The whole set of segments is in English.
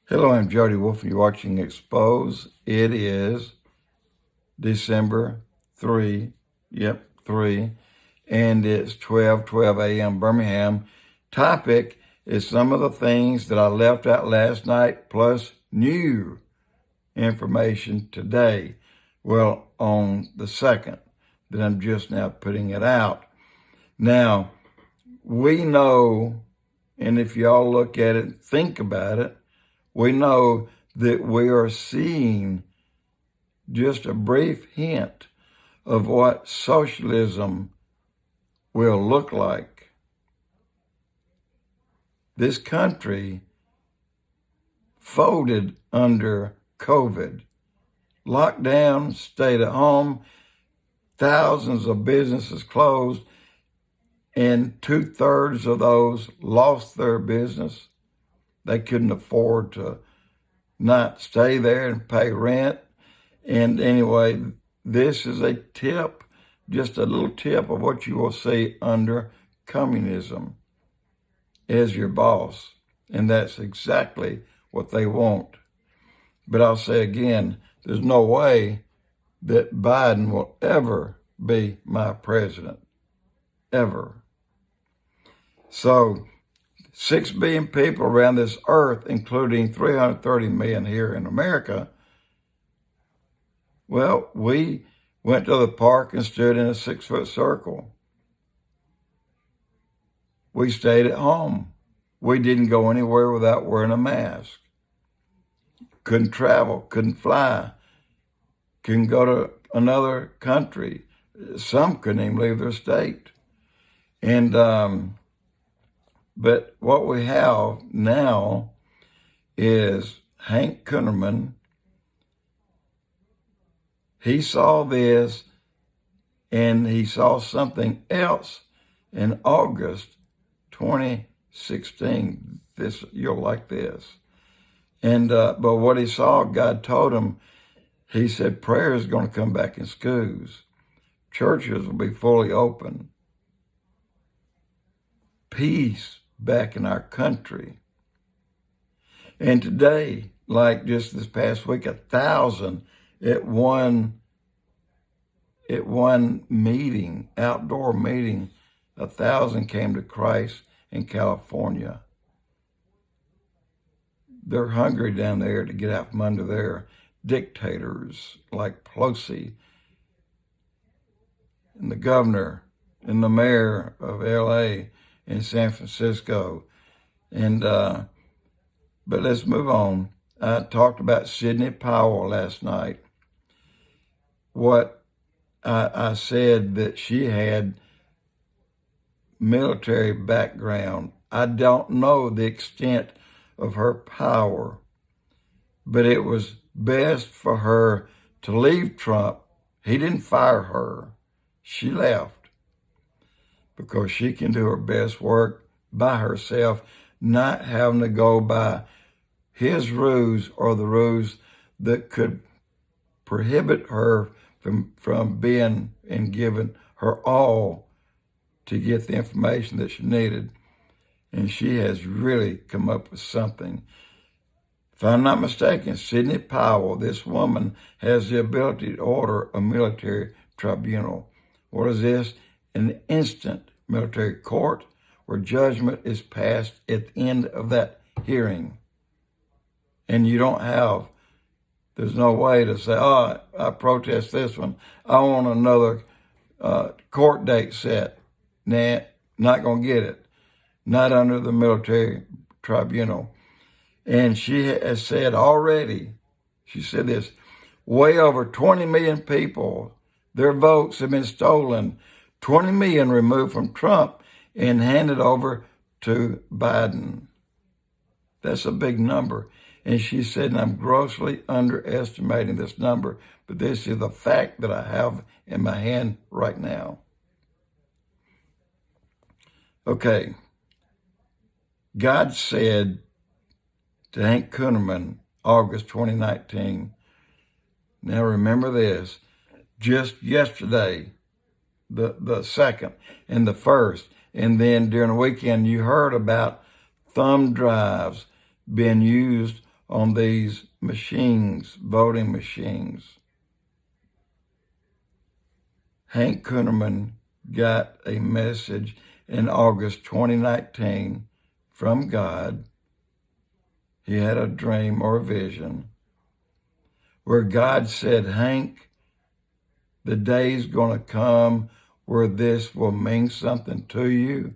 Hello, I'm Jody Wolf, and you're watching Expoz. It is December 3, 3, and it's 12:12 a.m. Birmingham. Topic is some of the things that I left out last night, plus new information today. Well, on the 2nd, that I'm just now putting it out. Now, we know, and if y'all look at it, think about it, we know that we are seeing just a brief hint of what socialism will look like. This country folded under COVID. Lockdown, stayed at home, thousands of businesses closed, and 2/3 of those lost their business. They couldn't afford to not stay there and pay rent. And anyway, this is a tip, just a little tip of what you will see under communism as your boss. And that's exactly what they want. But I'll say again, there's no way that Biden will ever be my president, ever. So 6 billion people around this earth, including 330 million here in America. Well, we went to the park and stood in a 6-foot circle. We stayed at home. We didn't go anywhere without wearing a mask. Couldn't travel, couldn't fly, couldn't go to another country. Some couldn't even leave their state. And, but what we have now is Hank Kunneman. He saw this, and he saw something else in August 2016. You'll like this. And but what he saw, God told him, he said, prayer is going to come back in schools. Churches will be fully open. Peace back in our country. And today, like just this past week, 1,000 at one meeting, outdoor meeting, 1,000 came to Christ in California. They're hungry down there to get out from under their dictators like Pelosi and the governor and the mayor of LA and San Francisco. And but let's move on. I talked about Sidney Powell last night. What I said that she had military background. I don't know the extent of her power, but it was best for her to leave Trump. He didn't fire her. She left because she can do her best work by herself, not having to go by his rules or the rules that could prohibit her from being and giving her all to get the information that she needed. And she has really come up with something. If I'm not mistaken, Sidney Powell, this woman, has the ability to order a military tribunal. What is this? An instant military court where judgment is passed at the end of that hearing. And you don't have, there's no way to say, oh, I protest this one. I want another court date set. Nah, not going to get it. Not under the military tribunal. And she has said already, she said this, way over 20 million people, their votes have been stolen, 20 million removed from Trump and handed over to Biden. That's a big number. And she said, and I'm grossly underestimating this number, but this is the fact that I have in my hand right now. Okay. God said to Hank Kunneman, August 2019, now remember this, just yesterday, the 2nd and the 1st, and then during the weekend, you heard about thumb drives being used on these machines, voting machines. Hank Kunneman got a message in August 2019 from God. He had a dream or a vision where God said, Hank, the day's going to come where this will mean something to you.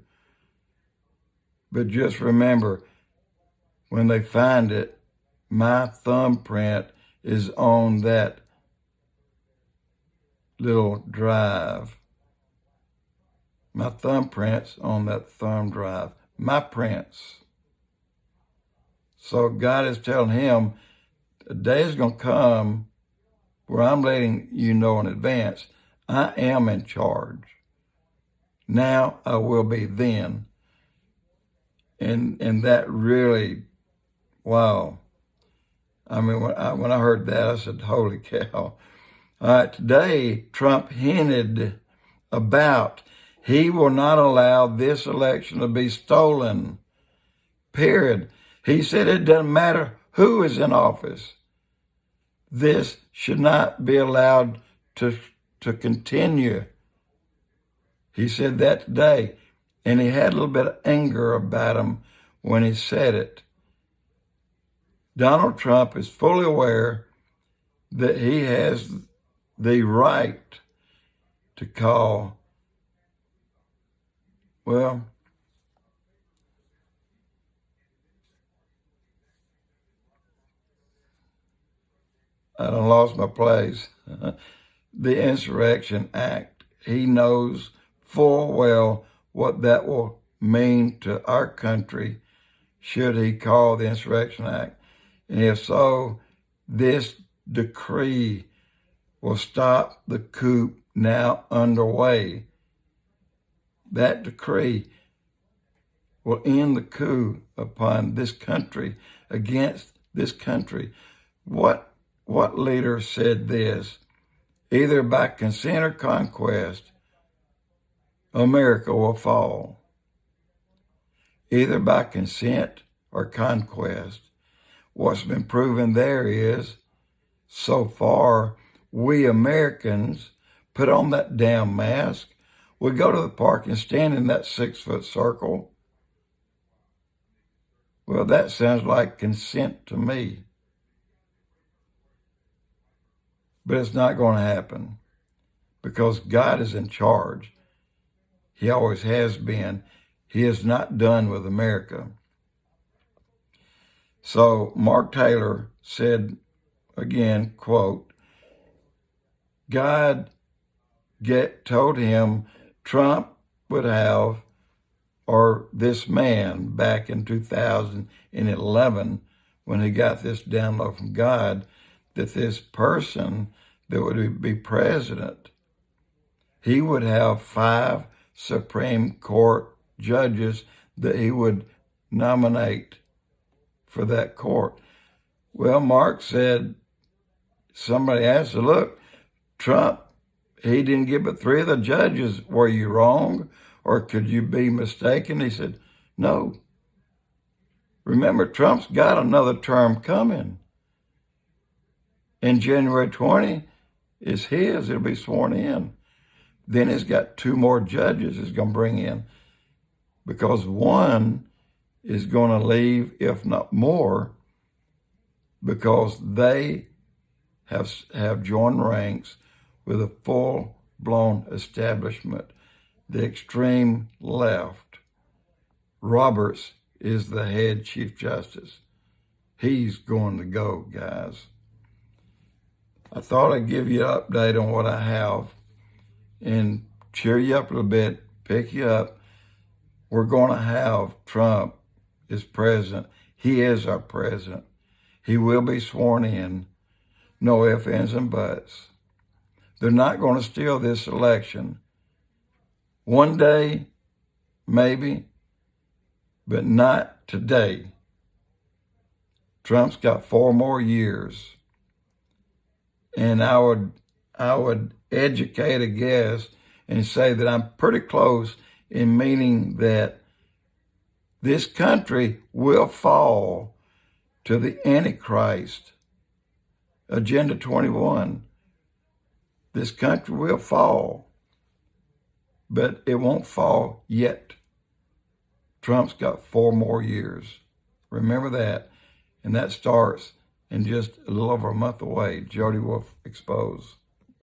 But just remember, when they find it, my thumbprint is on that little drive. My thumbprint's on that thumb drive. My prints. So God is telling him, the day is going to come where I'm letting you know in advance, I am in charge. Now I will be then. And that really, wow. I mean, when I heard that, I said, holy cow. All right, today, Trump hinted about he will not allow this election to be stolen, period. He said it doesn't matter who is in office. This should not be allowed to continue. He said that today, and he had a little bit of anger about him when he said it. Donald Trump is fully aware that he has the right to call, well, I done lost my place. The Insurrection Act. He knows full well what that will mean to our country should he call the Insurrection Act. And if so, this decree will stop the coup now underway. That decree will end the coup upon this country, against this country. What leader said this? Either by consent or conquest, America will fall. Either by consent or conquest. What's been proven there is, so far, we Americans put on that damn mask. We go to the park and stand in that 6-foot circle. Well, that sounds like consent to me. But it's not going to happen because God is in charge. He always has been. He is not done with America. So Mark Taylor said, again, quote, God told him Trump would have, or this man back in 2011, when he got this download from God, that this person that would be president, he would have 5 Supreme Court judges that he would nominate for that court. Well, Mark said, somebody asked him, look, Trump, he didn't give but 3 of the judges. Were you wrong? Or could you be mistaken? He said, no. Remember, Trump's got another term coming. In January 20 is his. It'll be sworn in. Then he's got 2 more judges he's going to bring in, because one is going to leave, if not more, because they have joined ranks with a full-blown establishment, the extreme left. Roberts is the head Chief Justice. He's going to go, guys. I thought I'd give you an update on what I have and cheer you up a little bit, pick you up. We're going to have Trump as president. He is our president. He will be sworn in. No ifs, ands, and buts. They're not going to steal this election. One day, maybe, but not today. Trump's got 4 more years. And I would educate a guess and say that I'm pretty close in meaning that this country will fall to the Antichrist, Agenda 21. This country will fall, but it won't fall yet. Trump's got 4 more years. Remember that. And that starts in just a little over a month away. Jody Wolf Expoz.